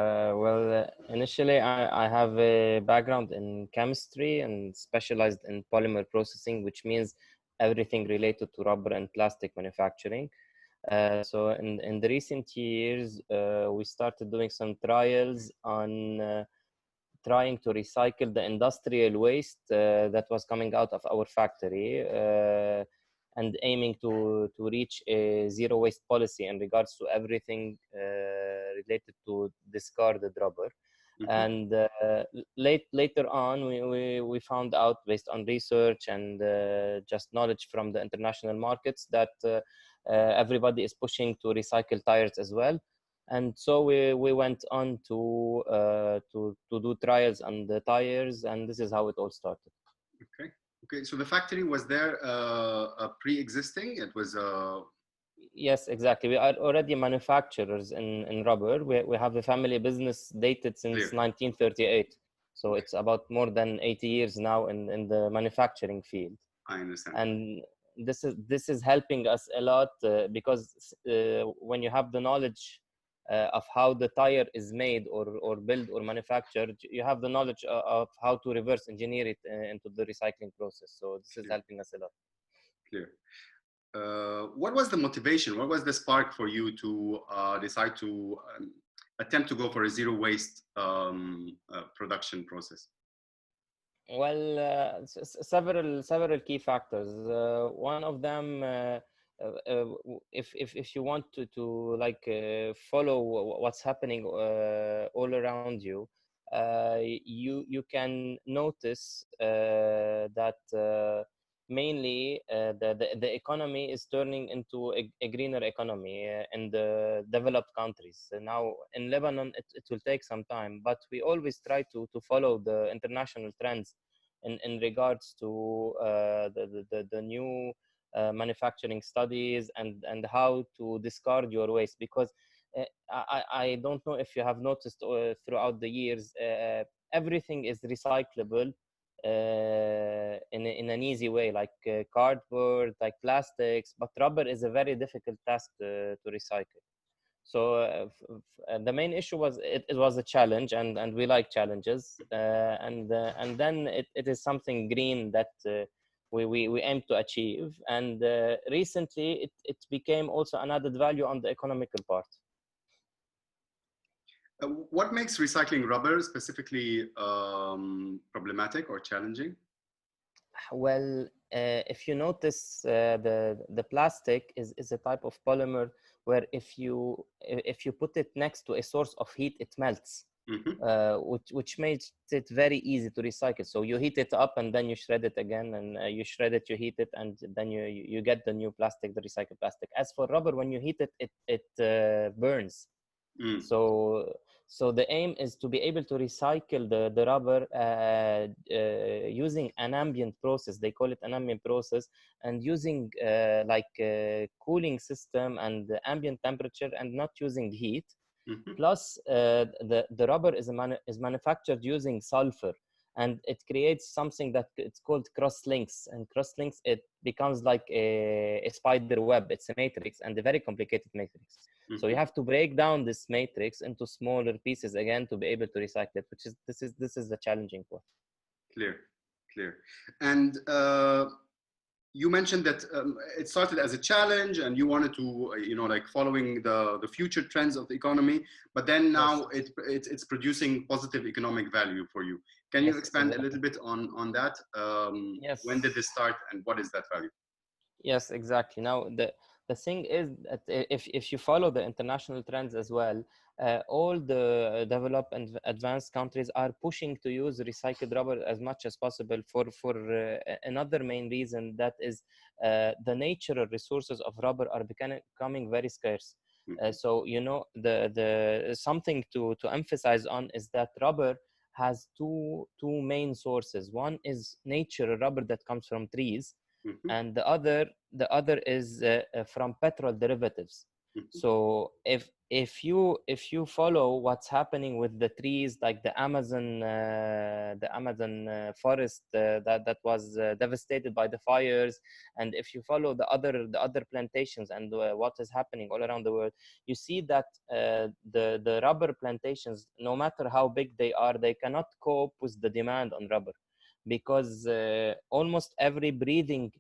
Initially, I have a background in chemistry and specialized in polymer processing, which means everything related to rubber and plastic manufacturing. So in the recent years, we started doing some trials on trying to recycle the industrial waste that was coming out of our factory, and aiming to reach a zero waste policy in regards to everything related to discarded rubber. And later on, we found out, based on research and just knowledge from the international markets, that everybody is pushing to recycle tires as well. And so we went on to do trials on the tires, and this is how it all started. Okay. Okay. So the factory was there pre-existing. It was. Yes, exactly. We are already manufacturers in rubber. We have a family business dated since Clear. 1938. So Okay. it's about more than 80 years now in the manufacturing field. I understand. And this is helping us a lot, because when you have the knowledge of how the tire is made or built or manufactured, you have the knowledge of how to reverse engineer it into the recycling process. So this is helping us a lot. Clear. What was the motivation? What was the spark for you to decide to attempt to go for a zero waste production process? Well, several key factors. One of them, if you want to like follow what's happening all around you, you can notice that mainly the economy is turning into a greener economy in the developed countries. Now in Lebanon, it will take some time, but we always try to follow the international trends in regards to the new manufacturing studies and how to discard your waste. Because I don't know if you have noticed throughout the years, everything is recyclable in an easy way, like cardboard, like plastics, but rubber is a very difficult task to recycle. So the main issue was it was a challenge, and we like challenges, and then it is something green that we aim to achieve. And recently it became also an added value on the economical part. What makes recycling rubber specifically problematic or challenging? Well, if you notice, the plastic is a type of polymer where if you put it next to a source of heat, it melts, which makes it very easy to recycle. So you heat it up and then you shred it again, and you shred it, you heat it, and then you get the new plastic, the recycled plastic. As for rubber, when you heat it, it burns. So the aim is to be able to recycle the rubber using an ambient process. They call it an ambient process, and using like a cooling system and the ambient temperature, and not using heat. Plus, the rubber is manufactured using sulfur, and it creates something that it's called cross links. And cross links, it becomes like a spider web. It's a matrix, and a very complicated matrix. So you have to break down this matrix into smaller pieces again to be able to recycle it, which is this is the challenging part. Clear. And you mentioned that it started as a challenge, and you wanted to, like following the future trends of the economy. But then now it's producing positive economic value for you. Can you expand a little bit on that? When did this start, and what is that value? Yes, exactly. Now the thing is that if you follow the international trends as well, all the developed and advanced countries are pushing to use recycled rubber as much as possible for another main reason, that is the natural resources of rubber are becoming very scarce. So the something to emphasize on is that rubber has two main sources. One is natural rubber that comes from trees, and the other is from petrol derivatives. So if if you follow what's happening with the trees, like the Amazon forest that was devastated by the fires, and if you follow the other plantations and what is happening all around the world, you see that the rubber plantations, no matter how big they are, they cannot cope with the demand on rubber, because almost every breathing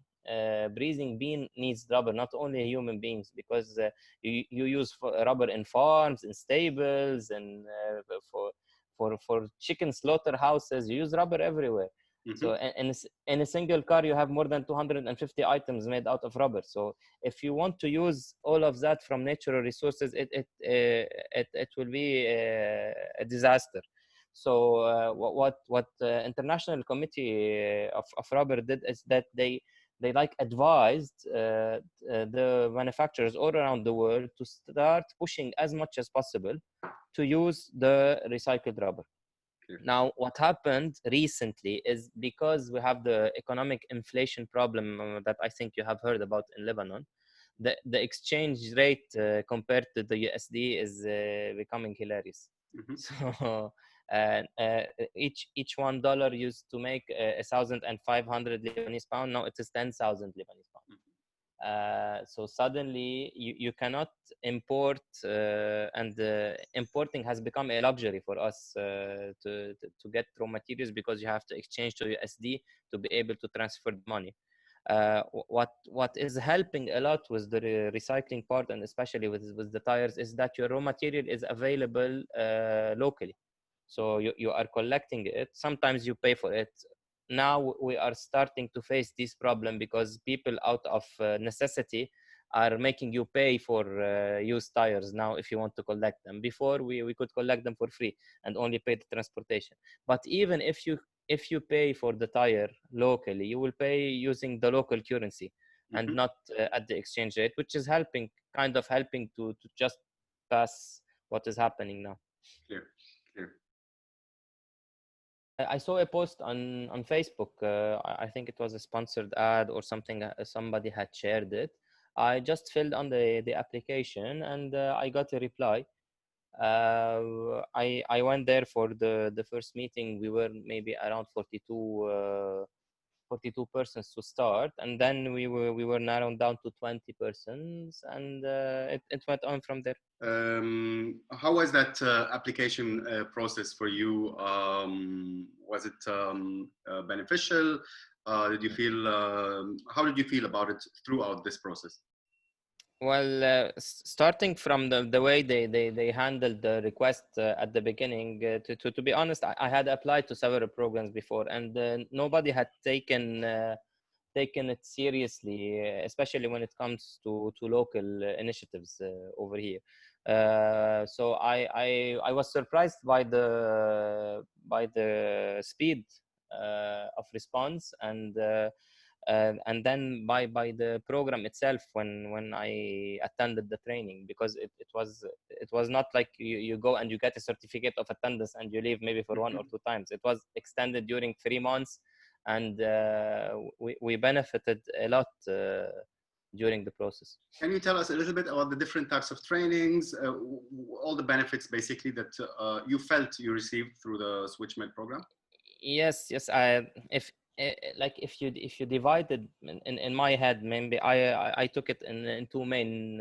being needs rubber, not only human beings, because you use rubber in farms, in stables, and for chicken slaughterhouses. You use rubber everywhere. So in a single car, you have more than 250 items made out of rubber. So if you want to use all of that from natural resources, it will be a disaster. So what International Committee of Rubber did is that they like advised the manufacturers all around the world to start pushing as much as possible to use the recycled rubber. Now, what happened recently is, because we have the economic inflation problem that I think you have heard about in Lebanon, the exchange rate compared to the USD is becoming hilarious. So each $1 used to make 1,500 Lebanese pound. Now it is 10,000 Lebanese pound. So suddenly you cannot import, and importing has become a luxury for us to get raw materials, because you have to exchange to USD to be able to transfer the money. What is helping a lot with the recycling part, and especially with the tires, is that your raw material is available locally. So you are collecting it. Sometimes you pay for it. Now we are starting to face this problem, because people out of necessity are making you pay for used tires now if you want to collect them. Before we could collect them for free and only pay the transportation. But even if you pay for the tire locally, you will pay using the local currency and not at the exchange rate, which is kind of helping to just pass what is happening now. Clear. I saw a post on Facebook. I think it was a sponsored ad or something. Somebody had shared it. I just filled on the application, and I got a reply. I went there for the first meeting. We were maybe around 42 persons to start, and then we were narrowed down to 20 persons, and it went on from there. How was that application process for you? Was it beneficial? Did you feel? How did you feel about it throughout this process? Well, starting from the way they handled the request at the beginning, to be honest, I had applied to several programs before, and nobody had taken it seriously, especially when it comes to local initiatives over here. So I was surprised by the speed of response, and then by the program itself when I attended the training, because it was not like you go and you get a certificate of attendance and you leave maybe for 1 or 2 times. It was extended during 3 months, and we benefited a lot during the process. Can you tell us a little bit about the different types of trainings, all the benefits basically that you felt you received through the SwitchMed program? Yes. If you divided in my head, maybe I took it in two main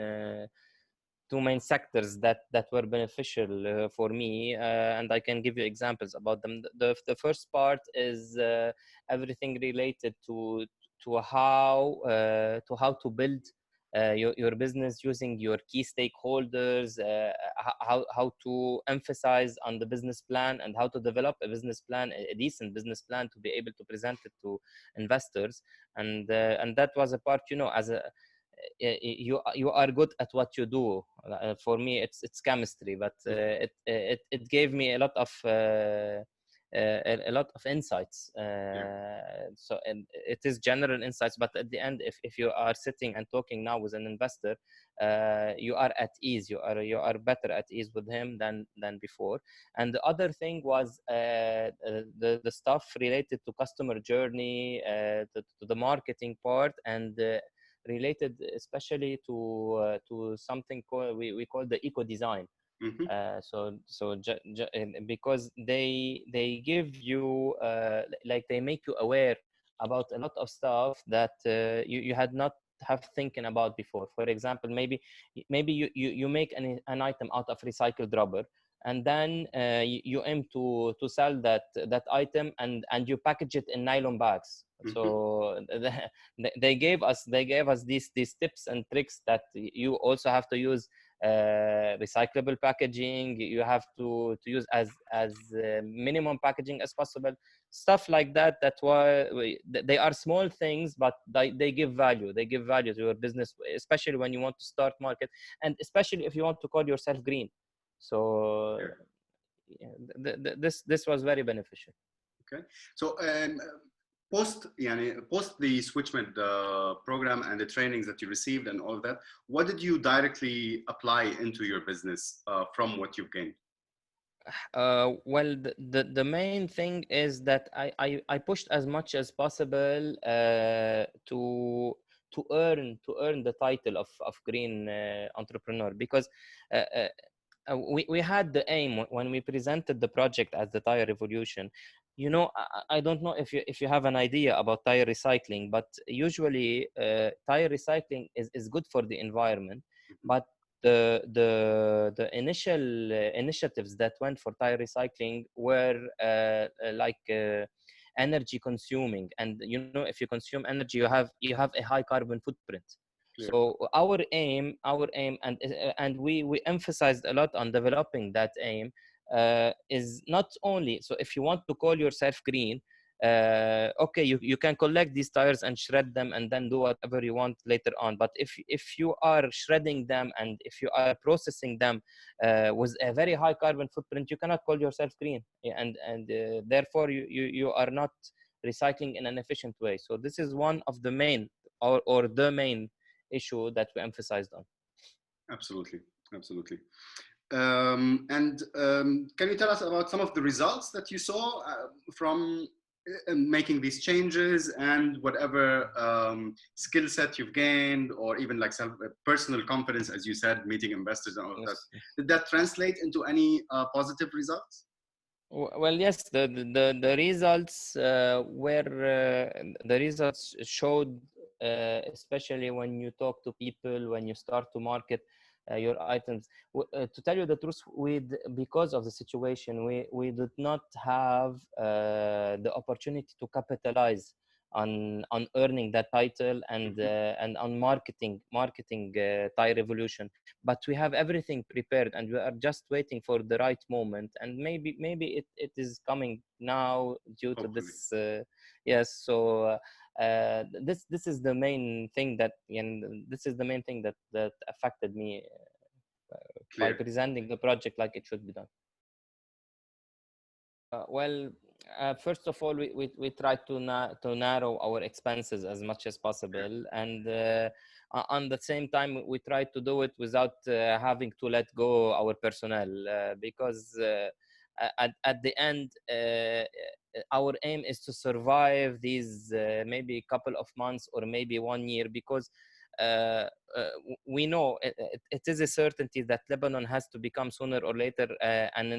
sectors that were beneficial for me, and I can give you examples about them. The first part is everything related to how to build your business using your key stakeholders, how to emphasize on the business plan, and how to develop a business plan, a decent business plan, to be able to present it to investors. And that was a part, as a you are good at what you do. For me, it's chemistry, but it gave me a lot of insights. So it is general insights, but at the end, if you are sitting and talking now with an investor, you are at ease. You are better at ease with him than before. And the other thing was the stuff related to customer journey, to the marketing part, and related especially to something we call the eco design. Because they give you like they make you aware about a lot of stuff that you had not have thinking about before. For example, maybe you make an item out of recycled rubber, and then you aim to sell that item, and you package it in nylon bags. So they gave us these tips and tricks that you also have to use recyclable packaging. You have to use as minimum packaging as possible, stuff like that. That's why they are small things, but they give value. They give value to your business, especially when you want to start market, and especially if you want to call yourself green. So this was very beneficial. Okay, so post the SwitchMed program and the trainings that you received and all of that, what did you directly apply into your business from what you've gained? Well, the main thing is that I pushed as much as possible to earn the title of green entrepreneur, because we had the aim when we presented the project as the Tirevolution. You know, I don't know if you have an idea about tire recycling, but usually tire recycling is good for the environment, but the initial initiatives that went for tire recycling were energy consuming, and you know, if you consume energy, you have a high carbon footprint. Yeah. So our aim, and we emphasized a lot on developing that aim, is not only, so if you want to call yourself green, okay, you can collect these tires and shred them and then do whatever you want later on. But if you are shredding them and if you are processing them with a very high carbon footprint, you cannot call yourself green, and therefore you are not recycling in an efficient way. So this is one of the main, or the main issue that we emphasized on. Absolutely. And can you tell us about some of the results that you saw from making these changes, and whatever skill set you've gained, or even like personal confidence, as you said, meeting investors and all of that? Did that translate into any positive results? Well, yes, the results the results showed, especially when you talk to people, when you start to market your items. To tell you the truth, because of the situation, we did not have the opportunity to capitalize on earning that title and on marketing Tirevolution. But we have everything prepared, and we are just waiting for the right moment, and maybe it is coming now due to this. Yes, so this is the main thing that that affected me by presenting the project like it should be done. Well, first of all, we tried to narrow our expenses as much as possible, and on the same time we tried to do it without having to let go our personnel, because at the end our aim is to survive these maybe a couple of months or maybe 1 year, because we know it is a certainty that Lebanon has to become sooner or later an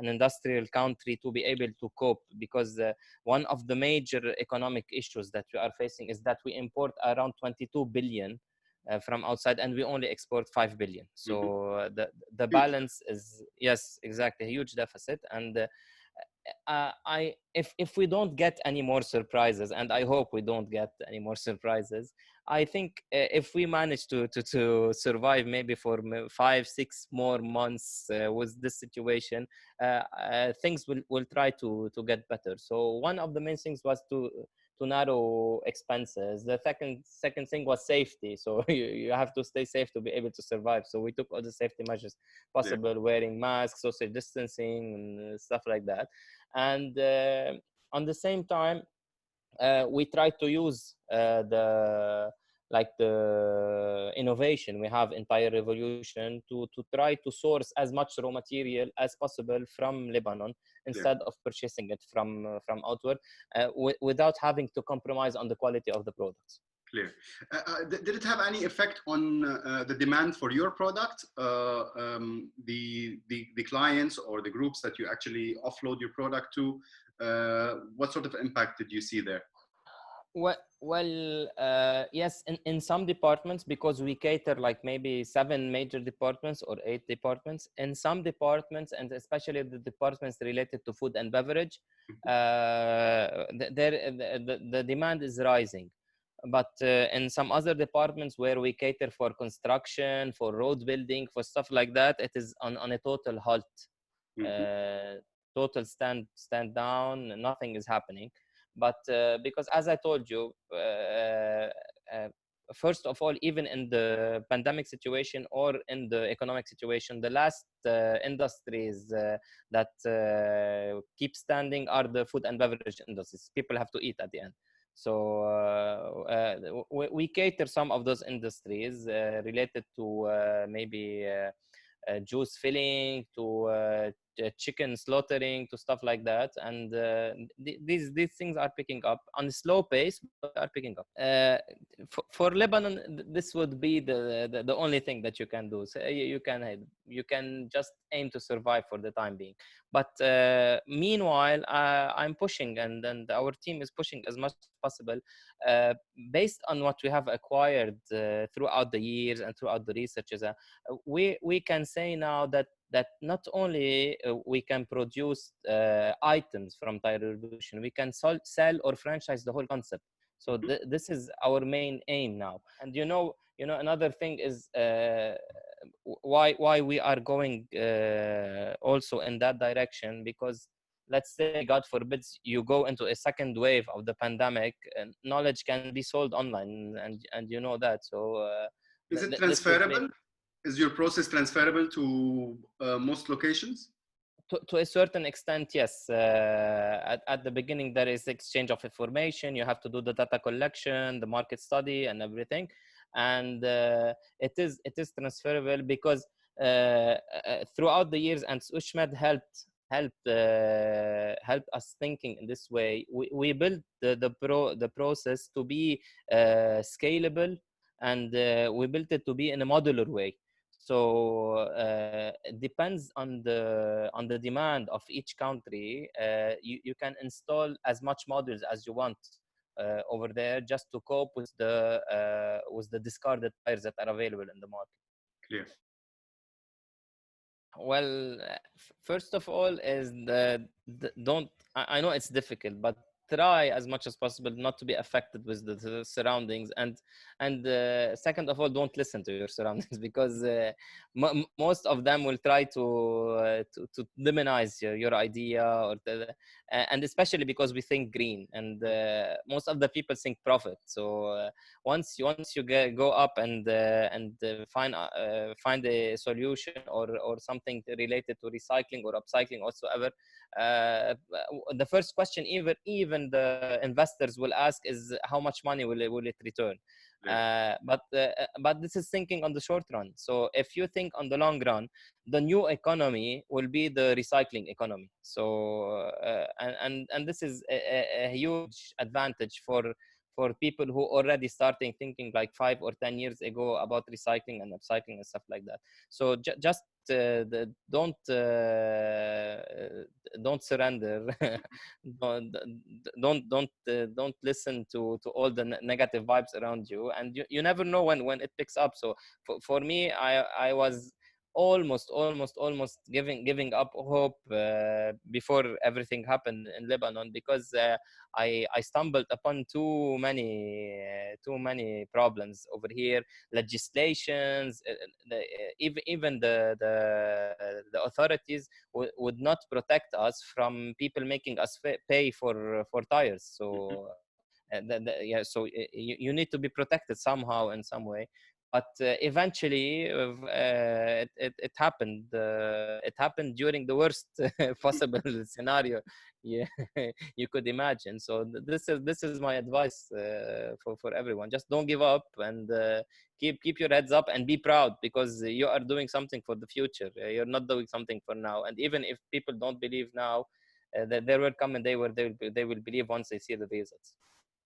industrial country to be able to cope, because one of the major economic issues that we are facing is that we import around 22 billion from outside, and we only export 5 billion. So the balance is, yes, exactly, a huge deficit. And if we don't get any more surprises, and I hope we don't get any more surprises, I think if we manage to survive maybe for 5-6 more months with this situation, things will try to get better. So one of the main things was to narrow expenses. The second thing was safety. So you have to stay safe to be able to survive. So we took all the safety measures possible, wearing masks, social distancing, and stuff like that. And on the same time, we tried to use like the innovation we have in Tirevolution to try to source as much raw material as possible from Lebanon instead of purchasing it from outward, without having to compromise on the quality of the products. Clear. Did it have any effect on the demand for your product? The clients or the groups that you actually offload your product to, what sort of impact did you see there? Well, yes, in some departments, because we cater like maybe 7 major departments or 8 departments. In some departments, and especially the departments related to food and beverage, the demand is rising. But in some other departments where we cater for construction, for road building, for stuff like that, it is on a total halt, total stand down, nothing is happening. But because, as I told you, first of all, even in the pandemic situation or in the economic situation, the last industries that keep standing are the food and beverage industries. People have to eat at the end. So we cater some of those industries related to maybe juice filling, to chicken slaughtering, to stuff like that, and these things are picking up on a slow pace, but are picking up. For Lebanon, this would be the only thing that you can do. So you can just aim to survive for the time being. But meanwhile, I'm pushing, and our team is pushing as much as possible, based on what we have acquired throughout the years and throughout the researches. We can say now that not only we can produce items from Tirevolution, we can sell or franchise the whole concept. So this is our main aim now. And you know, another thing is why we are going also in that direction, because let's say, God forbids, you go into a second wave of the pandemic, and knowledge can be sold online, and you know that. So is it transferable? Is your process transferable to most locations? To a certain extent, yes. At the beginning, there is exchange of information. You have to do the data collection, the market study, and everything. And it is transferable because throughout the years, and SwitchMed helped us thinking in this way. We built the process to be scalable, and we built it to be in a modular way. So it depends on the demand of each country. You can install as much modules as you want over there, just to cope with the discarded tires that are available in the market. Clear. Well, first of all, is don't. I know it's difficult, but try as much as possible not to be affected with the surroundings, and second of all, don't listen to your surroundings, because most of them will try to demonize your idea, or and especially because we think green, and most of the people think profit. So once you go up and find a solution or something related to recycling or upcycling whatsoever, the first question even the investors will ask is, how much money will it return? But this is thinking on the short run. So if you think on the long run, the new economy will be the recycling economy. So and this is a huge advantage for people who already starting thinking like 5 or 10 years ago about recycling and upcycling and stuff like that. So just don't surrender. Don't listen to all the negative vibes around you, and you never know when it picks up. So for me, I was almost giving up hope before everything happened in Lebanon, because I stumbled upon too many problems over here, legislations. Even the authorities would not protect us from people making us pay for tires. So yeah, so you need to be protected somehow in some way. but eventually it happened. It happened during the worst possible scenario yeah, you could imagine. So this is my advice for everyone. Just don't give up, and keep your heads up and be proud, because you are doing something for the future. You're not doing something for now. And even if people don't believe now, that there will come a day where they will believe once they see the results.